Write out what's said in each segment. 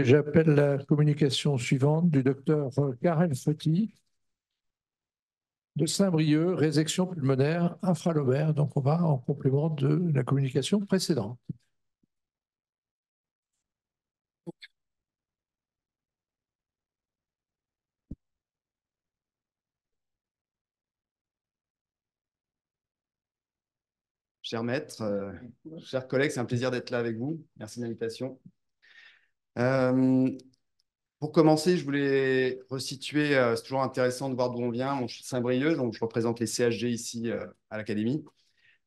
J'appelle la communication suivante du docteur Karel Feuti de Saint-Brieuc, résection pulmonaire infralobère. Donc, on va en complément de la communication précédente. Cher maître, chers collègues, c'est un plaisir d'être là avec vous. Merci de l'invitation. Euh, pour commencer, je voulais resituer, c'est toujours intéressant de voir d'où on vient. Je suis de Saint-Brieuc, donc je représente les CHG ici à l'Académie.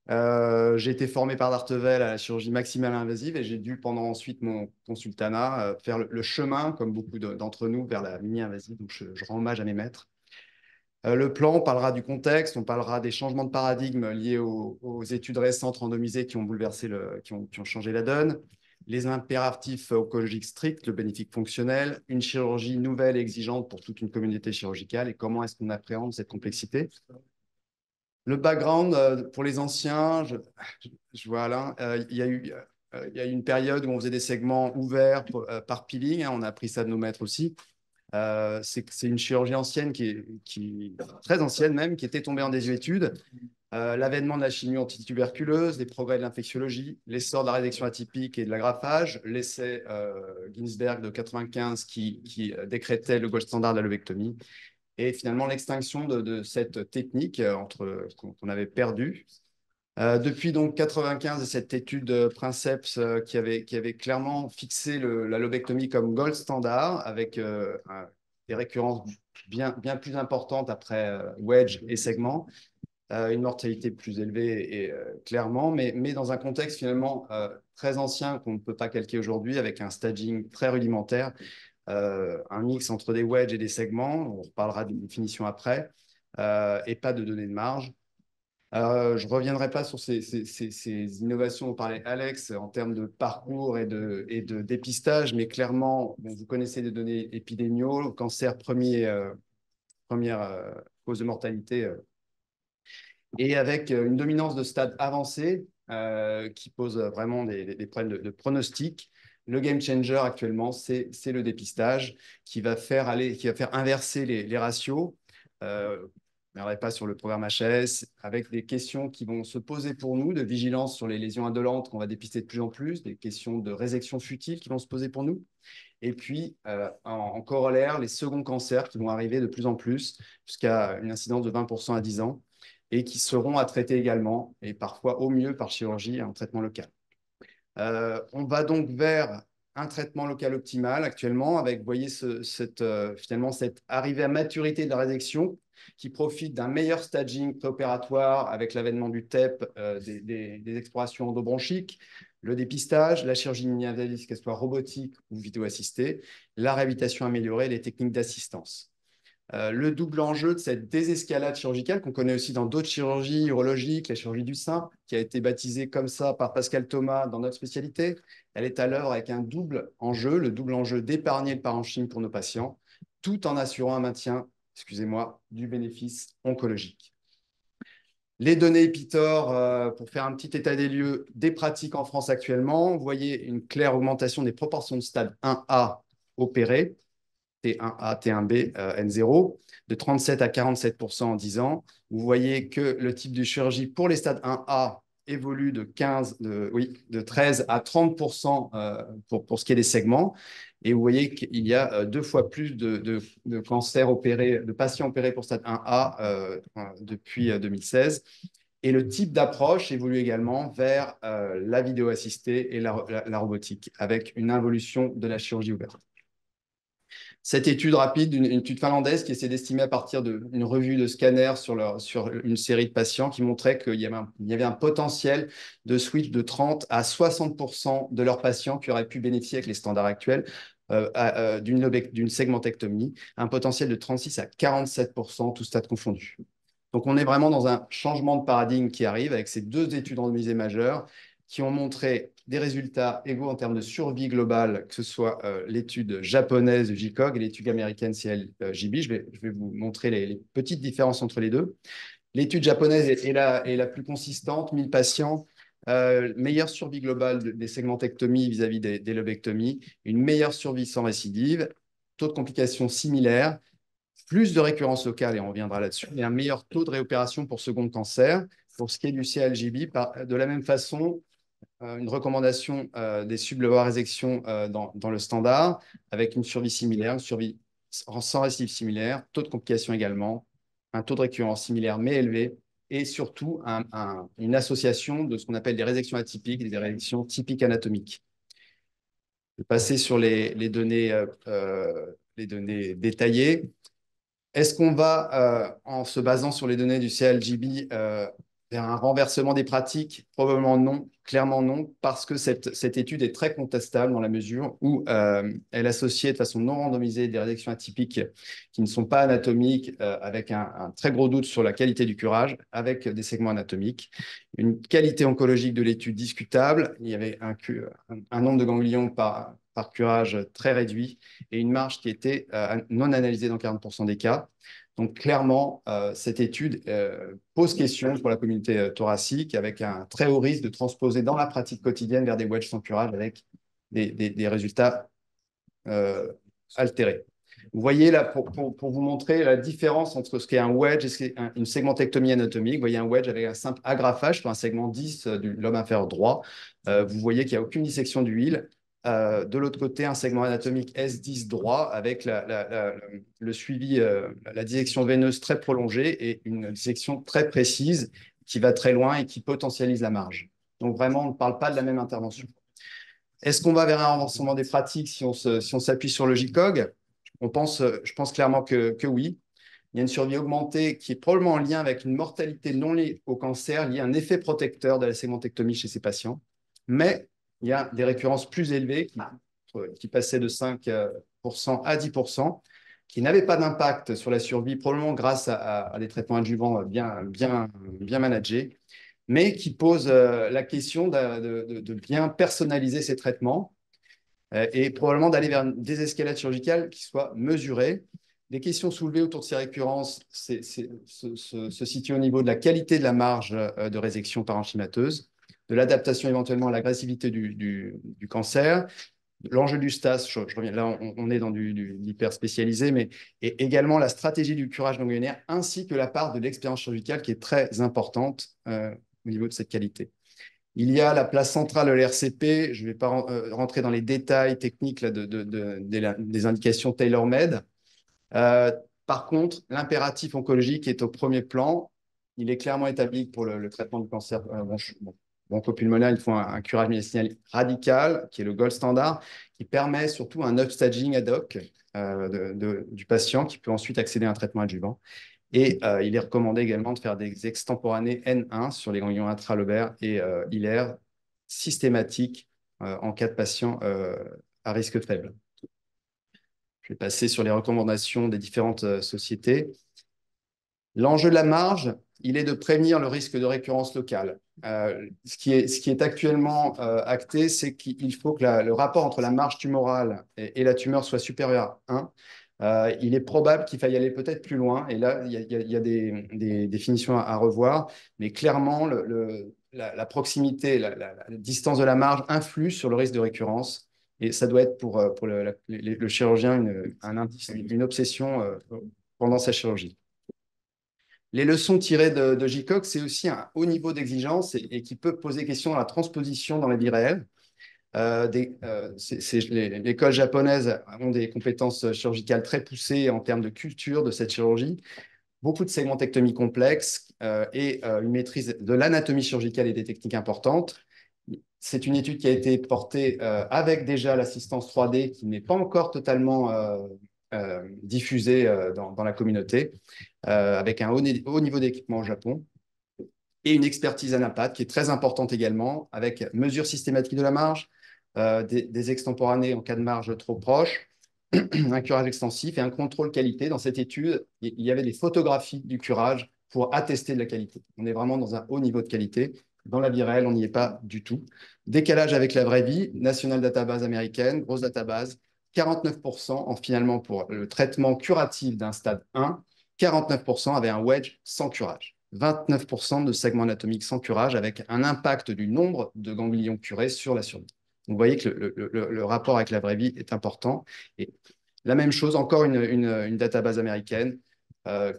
J'ai été formé par Dartevel à la chirurgie maximale invasive et j'ai dû, pendant ensuite mon consultanat, faire le chemin, comme beaucoup d'entre nous, vers la mini-invasive. Donc je rends hommage à mes maîtres. Le plan, on parlera du contexte, on parlera des changements de paradigme liés aux études récentes randomisées qui ont bouleversé qui ont changé la donne, les impératifs oncologiques stricts, le bénéfice fonctionnel, une chirurgie nouvelle et exigeante pour toute une communauté chirurgicale et comment est-ce qu'on appréhende cette complexité. Le background, pour les anciens, je vois Alain, il y a eu une période où on faisait des segments ouverts par peeling, hein, on a appris ça de nos maîtres aussi. C'est une chirurgie ancienne très ancienne même, qui était tombée en désuétude. L'avènement de la chimie antituberculeuse, les progrès de l'infectiologie, l'essor de la résection atypique et de l'agrafage, l'essai Ginsberg de 95 qui décrétait le gold standard de la lobectomie, et finalement l'extinction de cette technique qu'on avait perdue. Depuis donc 95 et cette étude Princeps qui avait clairement fixé la lobectomie comme gold standard avec des récurrences bien plus importantes après wedge et segment, une mortalité plus élevée et clairement, mais dans un contexte finalement très ancien qu'on ne peut pas calquer aujourd'hui avec un staging très rudimentaire, un mix entre des wedges et des segments, on reparlera d'une définition après, et pas de données de marge. Je ne reviendrai pas sur ces innovations dont parlait Alex en termes de parcours et de dépistage, mais clairement, bon, vous connaissez les données épidémiaux, cancer première cause de mortalité, et avec une dominance de stade avancé qui pose vraiment des problèmes de pronostic. Le game changer actuellement, c'est le dépistage qui va faire inverser les ratios. Je ne reviendrai pas sur le programme HS, avec des questions qui vont se poser pour nous, de vigilance sur les lésions indolentes qu'on va dépister de plus en plus, des questions de résection futile qui vont se poser pour nous, et puis en corollaire, les seconds cancers qui vont arriver de plus en plus, jusqu'à une incidence de 20% à 10 ans, et qui seront à traiter également, et parfois au mieux par chirurgie, un traitement local. On va donc vers un traitement local optimal actuellement, avec, vous voyez, finalement, cette arrivée à maturité de la résection qui profite d'un meilleur staging préopératoire avec l'avènement du TEP, des explorations endobronchiques, le dépistage, la chirurgie mini-invasive, qu'elle soit robotique ou vidéo-assistée, la réhabilitation améliorée, les techniques d'assistance. Le double enjeu de cette désescalade chirurgicale qu'on connaît aussi dans d'autres chirurgies urologiques, la chirurgie du sein, qui a été baptisée comme ça par Pascal Thomas dans notre spécialité. Elle est à l'heure avec un double enjeu, le double enjeu d'épargner le parenchyme pour nos patients, tout en assurant un maintien, excusez-moi, du bénéfice oncologique. Les données Epitor, pour faire un petit état des lieux des pratiques en France actuellement, vous voyez une claire augmentation des proportions de stade 1A opérés, T1A, T1B, N0, de 37 à 47% en 10 ans. Vous voyez que le type de chirurgie pour les stades 1A évolue de 13 à 30% pour ce qui est des segments. Et vous voyez qu'il y a 2 fois plus de cancers opérés, de patients opérés pour stade 1A depuis 2016. Et le type d'approche évolue également vers la vidéo assistée et la robotique, avec une involution de la chirurgie ouverte. Cette étude rapide, une étude finlandaise qui essaie d'estimer à partir d'une revue de scanners sur une série de patients qui montrait qu'il y avait un potentiel de switch de 30 à 60% de leurs patients qui auraient pu bénéficier avec les standards actuels d'une segmentectomie, un potentiel de 36 à 47%, tout stade confondu. Donc, on est vraiment dans un changement de paradigme qui arrive avec ces 2 études randomisées majeures qui ont montré des résultats égaux en termes de survie globale, que ce soit l'étude japonaise de JCOG et l'étude américaine CLJB. Je vais vous montrer les petites différences entre les deux. L'étude japonaise est la plus consistante, 1000 patients, meilleure survie globale des segmentectomies vis-à-vis des lobectomies, une meilleure survie sans récidive, taux de complications similaires, plus de récurrence locale, et on reviendra là-dessus, et un meilleur taux de réopération pour second cancer. Pour ce qui est du CLGB, de la même façon, une recommandation des sublobar résection dans le standard, avec une survie similaire, une survie sans récidive similaire, taux de complications également, un taux de récurrence similaire mais élevé, et surtout une association de ce qu'on appelle des résections atypiques et des résections typiques anatomiques. Je vais passer sur les données détaillées. Est-ce qu'on va, en se basant sur les données du CLGB, vers un renversement des pratiques? Probablement non, clairement non, parce que cette étude est très contestable dans la mesure où elle associait de façon non randomisée des résections atypiques qui ne sont pas anatomiques, avec un très gros doute sur la qualité du curage, avec des segments anatomiques. Une qualité oncologique de l'étude discutable, il y avait un nombre de ganglions par curage très réduit et une marge qui était non analysée dans 40% des cas. Donc, clairement, cette étude pose question pour la communauté thoracique avec un très haut risque de transposer dans la pratique quotidienne vers des wedges sans curage avec des résultats altérés. Vous voyez là, pour vous montrer la différence entre ce qu'est un wedge et ce qu'est une segmentectomie anatomique. Vous voyez un wedge avec un simple agrafage sur un segment 10 du lobe inférieur droit. Vous voyez qu'il n'y a aucune dissection d'huile. De l'autre côté, un segment anatomique S10 droit avec le suivi, la dissection veineuse très prolongée et une dissection très précise qui va très loin et qui potentialise la marge. Donc vraiment, on ne parle pas de la même intervention. Est-ce qu'on va vers un renforcement des pratiques si on s'appuie sur le JCOG? Je pense clairement que oui. Il y a une survie augmentée qui est probablement en lien avec une mortalité non liée au cancer, liée à un effet protecteur de la segmentectomie chez ces patients. Mais il y a des récurrences plus élevées qui passaient de 5% à 10%, qui n'avaient pas d'impact sur la survie, probablement grâce à des traitements adjuvants bien managés, mais qui posent la question de bien personnaliser ces traitements et probablement d'aller vers une désescalade chirurgicale qui soit mesurée. Les questions soulevées autour de ces récurrences se situent au niveau de la qualité de la marge de résection parenchymateuse, de l'adaptation éventuellement à l'agressivité du cancer, l'enjeu du STAS, je reviens, là on est dans du hyper spécialisé, mais et également la stratégie du curage ganglionnaire ainsi que la part de l'expérience chirurgicale qui est très importante au niveau de cette qualité. Il y a la place centrale de l'RCP. Je ne vais pas rentrer dans les détails techniques là, des indications tailor-made. Par contre, l'impératif oncologique est au premier plan. Il est clairement établi pour le traitement du cancer bronchopulmonaire. Il faut un curage médicinal radical, qui est le gold standard, qui permet surtout un upstaging ad hoc du patient qui peut ensuite accéder à un traitement adjuvant. Et il est recommandé également de faire des extemporanés N1 sur les ganglions intralobaires et hilaires systématiques en cas de patients à risque faible. Je vais passer sur les recommandations des différentes sociétés. L'enjeu de la marge, il est de prévenir le risque de récurrence locale. Ce qui est actuellement acté, c'est qu'il faut que le rapport entre la marge tumorale et la tumeur soit supérieur à 1. Il est probable qu'il faille aller peut-être plus loin, et là, il y a des définitions à revoir, mais clairement, la proximité, la distance de la marge influe sur le risque de récurrence, et ça doit être pour le chirurgien une obsession pendant sa chirurgie. Les leçons tirées de JCOG, c'est aussi un haut niveau d'exigence et qui peut poser question dans la transposition dans la vie réelle. Les écoles japonaises ont des compétences chirurgicales très poussées en termes de culture de cette chirurgie, beaucoup de segmentectomies complexes et une maîtrise de l'anatomie chirurgicale et des techniques importantes. C'est une étude qui a été portée avec déjà l'assistance 3D qui n'est pas encore totalement diffusée dans la communauté, avec un haut niveau d'équipement au Japon et une expertise anapath qui est très importante également, avec mesure systématique de la marge, des extemporanés en cas de marge trop proche, un curage extensif et un contrôle qualité. Dans cette étude, il y avait des photographies du curage pour attester de la qualité. On est vraiment dans un haut niveau de qualité. Dans la vie réelle, on n'y est pas du tout. Décalage avec la vraie vie, National Database américaine, grosse database, 49% finalement pour le traitement curatif d'un stade 1, 49% avaient un wedge sans curage. 29% de segments anatomiques sans curage, avec un impact du nombre de ganglions curés sur la survie. Donc, vous voyez que le rapport avec la vraie vie est important. Et la même chose, encore une database américaine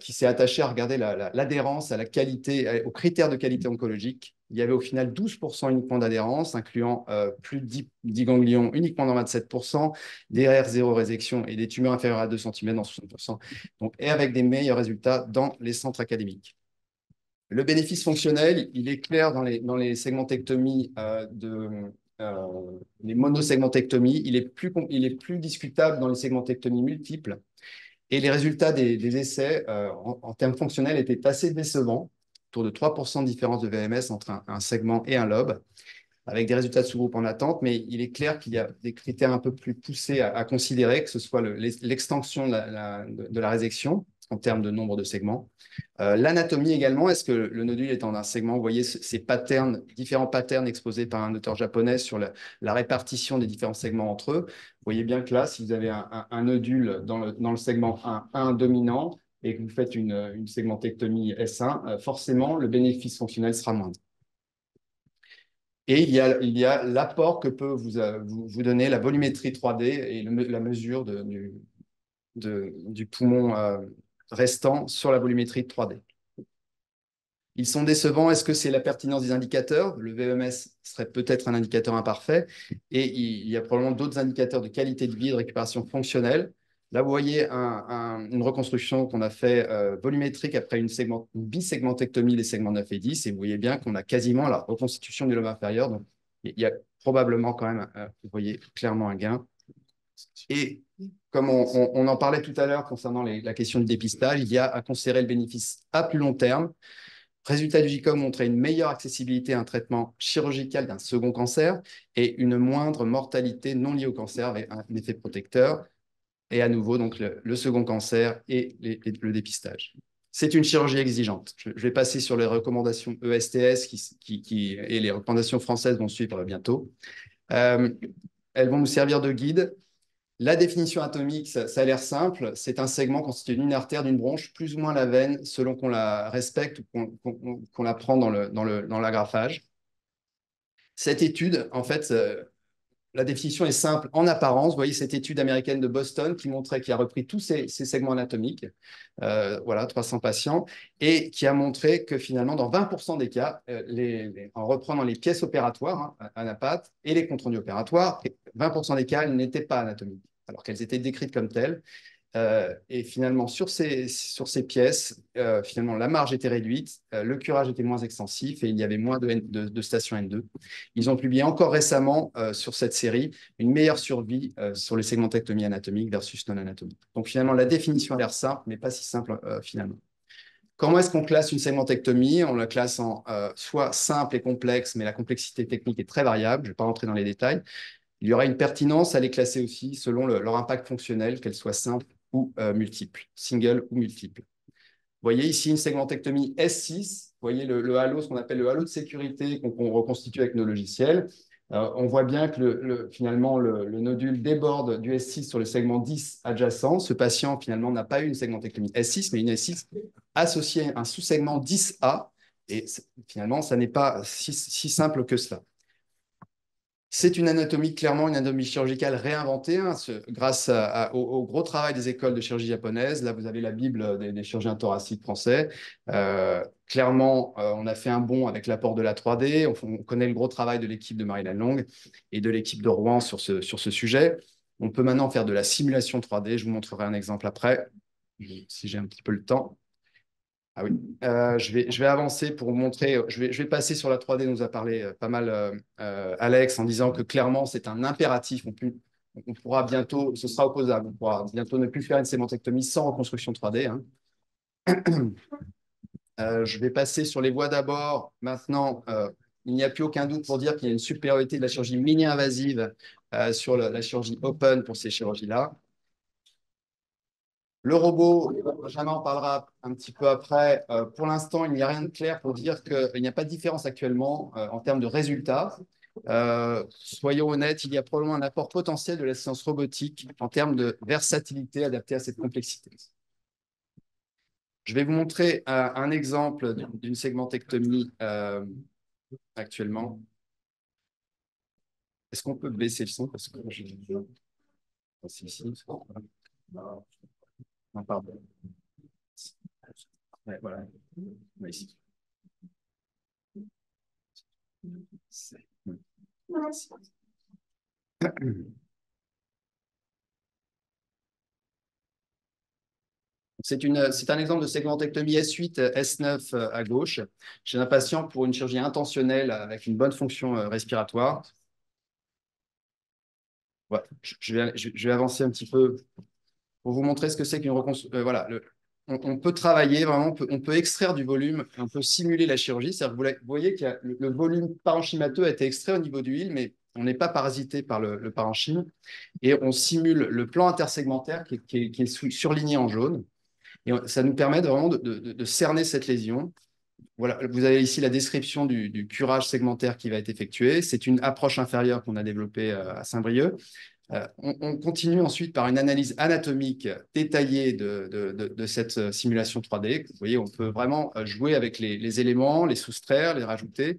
qui s'est attachée à regarder l'adhérence à la qualité, aux critères de qualité oncologique. Il y avait au final 12% uniquement d'adhérence, incluant plus de 10 ganglions uniquement dans 27%, des R0 résection et des tumeurs inférieures à 2 cm dans 60%, donc, et avec des meilleurs résultats dans les centres académiques. Le bénéfice fonctionnel, il est clair dans les segmentectomies les monosegmentectomies. Il est plus discutable dans les segmentectomies multiples. Et les résultats des essais en termes fonctionnels étaient assez décevants, autour de 3% de différence de VMS entre un segment et un lobe, avec des résultats de sous-groupe en attente, mais il est clair qu'il y a des critères un peu plus poussés à considérer, que ce soit l'extension de la résection en termes de nombre de segments. L'anatomie également, est-ce que le nodule est en un segment? Vous voyez ces patterns, différents patterns exposés par un auteur japonais sur la répartition des différents segments entre eux. Vous voyez bien que là, si vous avez un nodule dans le segment 1 dominant et que vous faites une segmentectomie S1, forcément, le bénéfice fonctionnel sera moindre. Et il y a l'apport que peut vous donner la volumétrie 3D et la mesure du poumon restant sur la volumétrie 3D. Ils sont décevants. Est-ce que c'est la pertinence des indicateurs? Le VMS serait peut-être un indicateur imparfait. Et il y a probablement d'autres indicateurs de qualité de vie et de récupération fonctionnelle. Là, vous voyez une reconstruction qu'on a fait volumétrique après une bisegmentectomie des segments 9 et 10. Et vous voyez bien qu'on a quasiment la reconstitution du lobe inférieur. Donc, il y a probablement quand même, vous voyez clairement un gain. Et comme on en parlait tout à l'heure concernant la question du dépistage, il y a à considérer le bénéfice à plus long terme. Résultat du GICOM montrait une meilleure accessibilité à un traitement chirurgical d'un second cancer et une moindre mortalité non liée au cancer avec un effet protecteur. Et à nouveau, donc le second cancer et le dépistage. C'est une chirurgie exigeante. Je vais passer sur les recommandations ESTS et les recommandations françaises vont suivre bientôt. Elles vont nous servir de guide. La définition atomique, ça a l'air simple. C'est un segment constitué d'une artère, d'une bronche, plus ou moins la veine, selon qu'on la respecte ou qu'on la prend dans l'agrafage. Cette étude, en fait, la définition est simple en apparence. Vous voyez cette étude américaine de Boston qui montrait, qui a repris tous ces segments anatomiques, voilà, 300 patients, et qui a montré que finalement, dans 20% des cas, en reprenant les pièces opératoires, anapathes, et les comptes rendus opératoires, 20% des cas, elles n'étaient pas anatomiques, alors qu'elles étaient décrites comme telles. Et finalement, sur ces pièces, finalement, la marge était réduite, le curage était moins extensif et il y avait moins de stations N2. Ils ont publié encore récemment sur cette série une meilleure survie sur les segmentectomies anatomiques versus non-anatomiques. Donc finalement, la définition a l'air simple, mais pas si simple finalement. Comment est-ce qu'on classe une segmentectomie? On la classe en soit simple et complexe, mais la complexité technique est très variable. Je ne vais pas rentrer dans les détails. Il y aura une pertinence à les classer aussi selon leur impact fonctionnel, qu'elles soient simples ou multiples, single ou multiples. Vous voyez ici une segmentectomie S6, vous voyez le halo, ce qu'on appelle le halo de sécurité qu'on reconstitue avec nos logiciels. On voit bien que finalement le nodule déborde du S6 sur le segment 10 adjacent. Ce patient finalement n'a pas eu une segmentectomie S6, mais une S6 associée à un sous-segment 10A. Et finalement, ça n'est pas si simple que cela. C'est une anatomie, clairement une anatomie chirurgicale réinventée grâce au gros travail des écoles de chirurgie japonaises. Là, vous avez la Bible des chirurgiens thoraciques français. Clairement, on a fait un bond avec l'apport de la 3D. On connaît le gros travail de l'équipe de Marie Lannelongue et de l'équipe de Rouen sur ce sujet. On peut maintenant faire de la simulation 3D. Je vous montrerai un exemple après, si j'ai un petit peu le temps. Ah oui, je vais avancer pour vous montrer. Je vais passer sur la 3D, nous a parlé pas mal Alex en disant que clairement c'est un impératif. On pourra bientôt, ce sera opposable, on pourra bientôt ne plus faire une segmentectomie sans reconstruction 3D. Hein. Je vais passer sur les voies d'abord. Maintenant, il n'y a plus aucun doute pour dire qu'il y a une supériorité de la chirurgie mini-invasive sur la chirurgie open pour ces chirurgies-là. Le robot, Benjamin en parlera un petit peu après. Pour l'instant, il n'y a rien de clair pour dire qu'il n'y a pas de différence actuellement en termes de résultats. Soyons honnêtes, il y a probablement un apport potentiel de l'assistance robotique en termes de versatilité adaptée à cette complexité. Je vais vous montrer un exemple d'une segmentectomie actuellement. Est-ce qu'on peut baisser le son parce que c'est ici. Non, pardon. Ouais, voilà. Ouais, ici. C'est un exemple de segmentectomie S8, S9 à gauche. J'ai un patient pour une chirurgie intentionnelle avec une bonne fonction respiratoire. Ouais, je vais avancer un petit peu pour vous montrer ce que c'est qu'une reconstruction. Voilà, on peut travailler vraiment, on peut extraire du volume, on peut simuler la chirurgie. C'est-à-dire que vous voyez que le volume parenchymateux a été extrait au niveau du hile, mais on n'est pas parasité par le parenchyme. Et on simule le plan intersegmentaire qui est surligné en jaune. Et ça nous permet vraiment de cerner cette lésion. Voilà, vous avez ici la description du curage segmentaire qui va être effectué. C'est une approche inférieure qu'on a développée à Saint-Brieuc. On continue ensuite par une analyse anatomique détaillée de cette simulation 3D. Vous voyez, on peut vraiment jouer avec les éléments, les soustraire, les rajouter.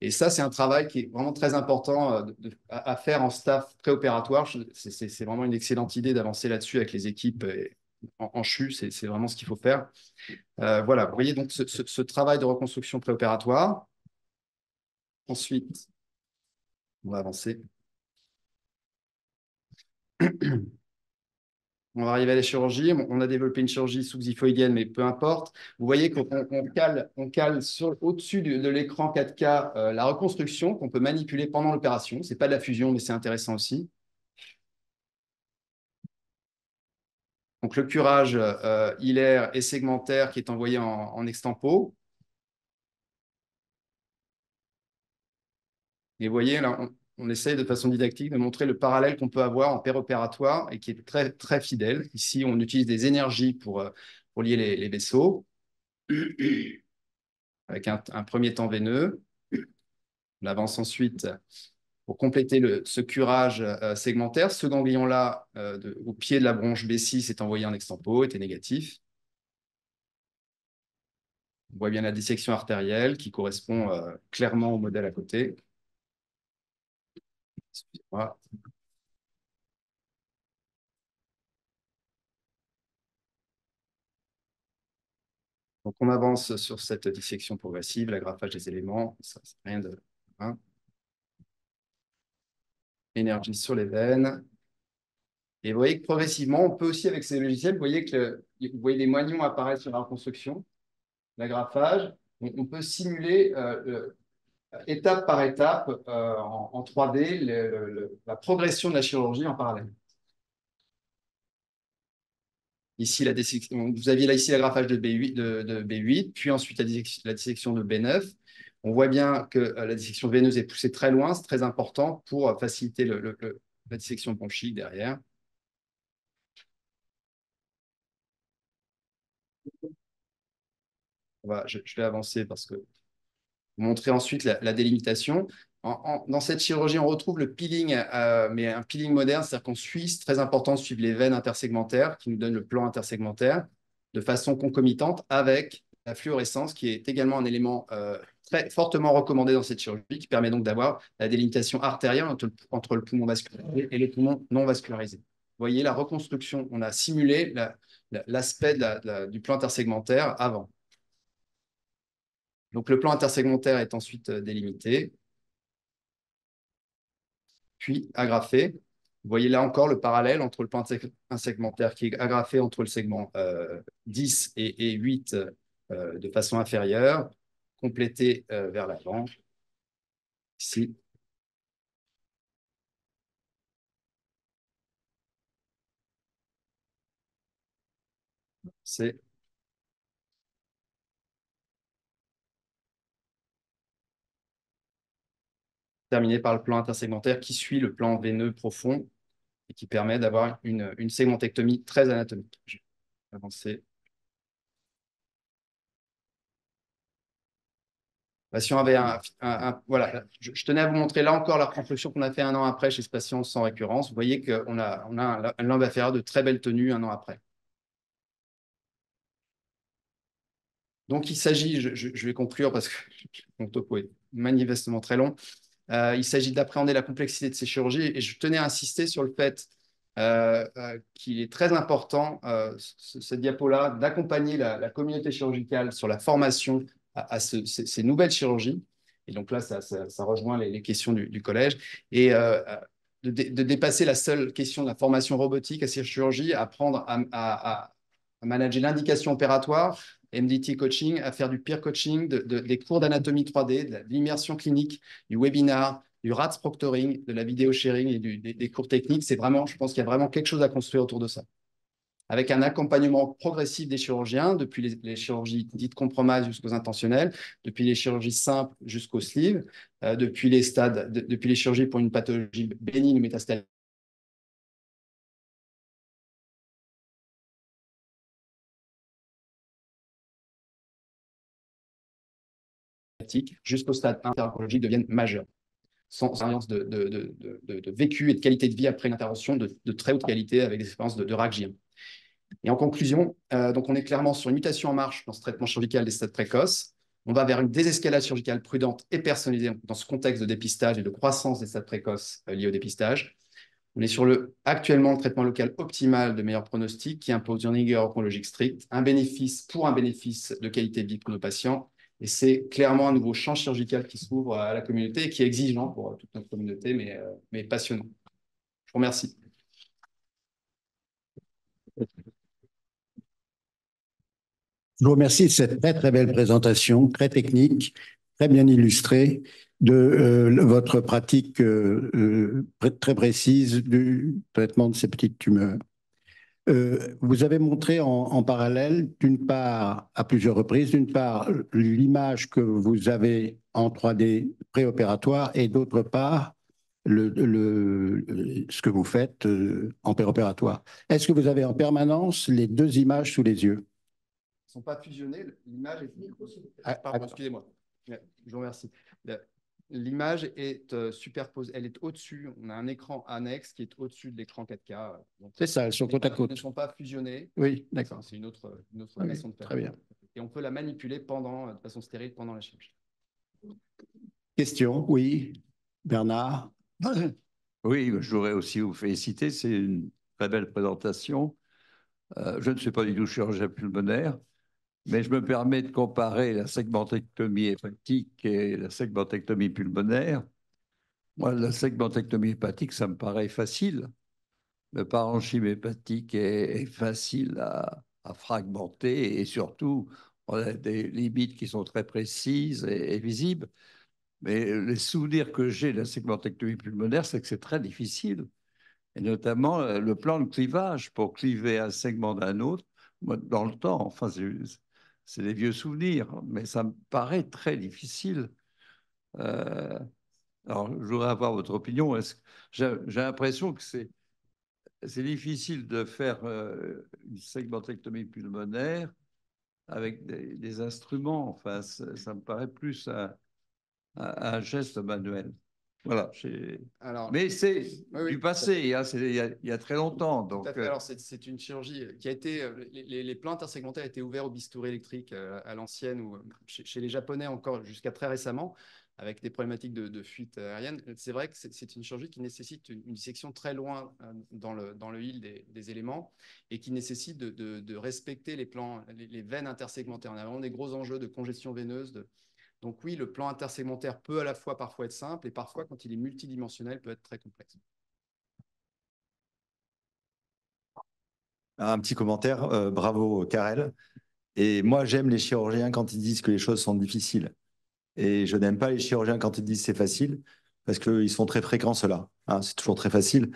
Et ça, c'est un travail qui est vraiment très important à faire en staff préopératoire. C'est vraiment une excellente idée d'avancer là-dessus avec les équipes en CHU. C'est vraiment ce qu'il faut faire. Voilà, vous voyez donc ce travail de reconstruction préopératoire. Ensuite, on va avancer. On va arriver à la chirurgie. On a développé une chirurgie sous-xiphoïdienne, mais peu importe. Vous voyez qu'on cale au-dessus de l'écran 4K la reconstruction qu'on peut manipuler pendant l'opération. Ce n'est pas de la fusion, mais c'est intéressant aussi. Donc, le curage hilaire et segmentaire qui est envoyé en extempo. Et vous voyez, là, on essaye de façon didactique de montrer le parallèle qu'on peut avoir en péropératoire et qui est très, très fidèle. Ici, on utilise des énergies pour lier les vaisseaux avec un premier temps veineux. On avance ensuite pour compléter ce curage segmentaire. Ce ganglion-là, au pied de la bronche B6, est envoyé en extempo, était négatif. On voit bien la dissection artérielle qui correspond clairement au modèle à côté. Excusez-moi. Donc, on avance sur cette dissection progressive, l'agrafage des éléments, ça, c'est rien de... Hein. Énergie sur les veines. Et vous voyez que progressivement, on peut aussi, avec ces logiciels, vous voyez les moignons apparaître sur la reconstruction, l'agrafage. On peut simuler étape par étape en 3D la progression de la chirurgie en parallèle. Ici, vous aviez là ici l'agrafage de B8, puis ensuite la dissection de B9. On voit bien que la dissection veineuse est poussée très loin, c'est très important pour faciliter la dissection bronchique derrière. Je vais avancer parce que vous montrer ensuite la délimitation. Dans cette chirurgie, on retrouve le peeling, mais un peeling moderne, c'est-à-dire qu'on suit, c'est très important de suivre les veines intersegmentaires qui nous donnent le plan intersegmentaire de façon concomitante avec la fluorescence, qui est également un élément très fortement recommandé dans cette chirurgie, qui permet donc d'avoir la délimitation artérielle entre le poumon vascularisé et le poumon non vascularisé. Vous voyez la reconstruction, on a simulé l'aspect du plan intersegmentaire avant. Donc, le plan intersegmentaire est ensuite délimité, puis agrafé. Vous voyez là encore le parallèle entre le plan intersegmentaire qui est agrafé entre le segment 10 et 8 de façon inférieure, complété vers l'avant. Ici. C'est terminé par le plan intersegmentaire qui suit le plan veineux profond et qui permet d'avoir une segmentectomie très anatomique. Je vais avancer. Si on avait voilà, je tenais à vous montrer là encore la reconstruction qu'on a fait un an après chez ce patient sans récurrence. Vous voyez qu'on a un lobe inférieur de très belle tenue un an après. Donc, il s'agit, je vais conclure parce que mon topo est manifestement très long. Il s'agit d'appréhender la complexité de ces chirurgies et je tenais à insister sur le fait qu'il est très important, cette diapo-là, d'accompagner la communauté chirurgicale sur la formation à ces nouvelles chirurgies. Et donc là, ça rejoint les questions du collège. Et de dépasser la seule question de la formation robotique à ces chirurgies, apprendre à manager l'indication opératoire, MDT coaching, à faire du peer coaching, des cours d'anatomie 3D, de l'immersion clinique, du webinar, du RATS proctoring, de la vidéo sharing et des cours techniques. C'est vraiment, je pense qu'il y a vraiment quelque chose à construire autour de ça. Avec un accompagnement progressif des chirurgiens, depuis les chirurgies dites compromises jusqu'aux intentionnelles, depuis les chirurgies simples jusqu'aux sleeves, depuis les stades, depuis les chirurgies pour une pathologie bénigne ou métastatique, jusqu'au stade 1, thérapologie deviennent majeures, sans expérience de vécu et de qualité de vie après une intervention de très haute qualité avec des expériences de RAC-J1. Et en conclusion, donc on est clairement sur une mutation en marche dans ce traitement chirurgical des stades précoces. On va vers une désescalade chirurgicale prudente et personnalisée dans ce contexte de dépistage et de croissance des stades précoces liés au dépistage. On est sur actuellement le traitement local optimal de meilleur pronostic qui impose une rigueur oncologique stricte, un bénéfice de qualité de vie pour nos patients. Et c'est clairement un nouveau champ chirurgical qui s'ouvre à la communauté et qui est exigeant pour toute notre communauté, mais passionnant. Je vous remercie. Je vous remercie de cette très, très belle présentation, très technique, très bien illustrée de votre pratique très précise du traitement de ces petites tumeurs. Vous avez montré en parallèle, d'une part, à plusieurs reprises, d'une part, l'image que vous avez en 3D préopératoire et d'autre part, ce que vous faites en préopératoire. Est-ce que vous avez en permanence les deux images sous les yeux? Sont pas fusionnés. L'image est... Pardon, excusez-moi. Je vous remercie. L'image est superposée, elle est au-dessus. On a un écran annexe qui est au-dessus de l'écran 4K. C'est ça, elles sont côte à côte. Elles ne sont pas fusionnées. Oui, d'accord. C'est une autre façon de faire. Très bien. Et on peut la manipuler de façon stérile pendant la chirurgie. Question, oui. Bernard? Oui, je voudrais aussi vous féliciter. C'est une très belle présentation. Je ne suis pas du tout chirurgien pulmonaire, mais je me permets de comparer la segmentectomie hépatique et la segmentectomie pulmonaire. Moi, la segmentectomie hépatique, ça me paraît facile. Le parenchyme hépatique est facile à fragmenter et surtout, on a des limites qui sont très précises et visibles. Mais les souvenirs que j'ai de la segmentectomie pulmonaire, c'est que c'est très difficile. Et notamment le plan de clivage pour cliver un segment d'un autre dans le temps. Enfin, c'est des vieux souvenirs, mais ça me paraît très difficile. Alors, je voudrais avoir votre opinion. J'ai l'impression que c'est difficile de faire une segmentectomie pulmonaire avec des instruments. Enfin, ça me paraît plus un geste manuel. Voilà. Mais c'est du passé, hein, il y a très longtemps. Donc, alors, c'est une chirurgie qui a été... les plans intersegmentaires étaient ouverts au bistouri électrique à l'ancienne ou chez les Japonais encore jusqu'à très récemment, avec des problématiques de fuite aérienne. C'est vrai que c'est une chirurgie qui nécessite une dissection très loin dans le hill des éléments et qui nécessite de respecter les veines intersegmentaires. On a vraiment des gros enjeux de congestion veineuse, Donc oui, le plan intersegmentaire peut à la fois parfois être simple et parfois, quand il est multidimensionnel, peut être très complexe. Un petit commentaire, bravo Karel. Et moi, j'aime les chirurgiens quand ils disent que les choses sont difficiles. Et je n'aime pas les chirurgiens quand ils disent c'est facile, parce qu'ils sont très fréquents, ceux-là. Hein, c'est toujours très facile.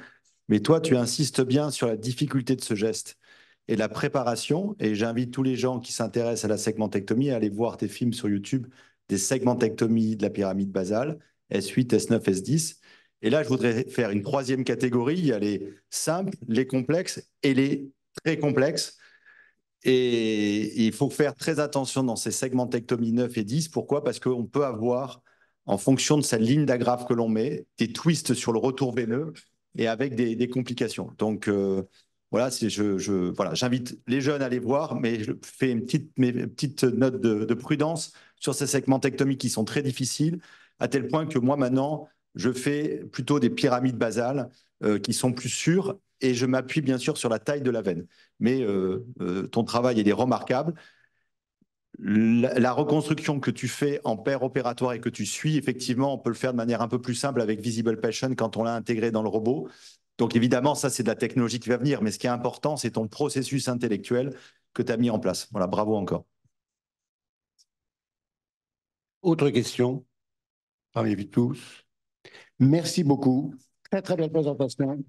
Mais toi, tu insistes bien sur la difficulté de ce geste et la préparation. Et j'invite tous les gens qui s'intéressent à la segmentectomie à aller voir tes films sur YouTube, des segmentectomies de la pyramide basale, S8, S9, S10. Et là, je voudrais faire une troisième catégorie. Il y a les simples, les complexes et les très complexes. Et il faut faire très attention dans ces segmentectomies 9 et 10. Pourquoi? Parce qu'on peut avoir, en fonction de cette ligne d'agrafe que l'on met, des twists sur le retour veineux et avec des complications. Donc, Voilà, voilà, j'invite les jeunes à les voir, mais je fais mes petites notes de prudence sur ces segmentectomies qui sont très difficiles, à tel point que moi, maintenant, je fais plutôt des pyramides basales qui sont plus sûres et je m'appuie bien sûr sur la taille de la veine. Mais ton travail, il est remarquable. La reconstruction que tu fais en paire opératoire et que tu suis, effectivement, on peut le faire de manière un peu plus simple avec Visible Patient quand on l'a intégré dans le robot. Donc évidemment, ça, c'est de la technologie qui va venir. Mais ce qui est important, c'est ton processus intellectuel que tu as mis en place. Voilà, bravo encore. Autre question parmi vous tous. Merci beaucoup. Très, très belle présentation.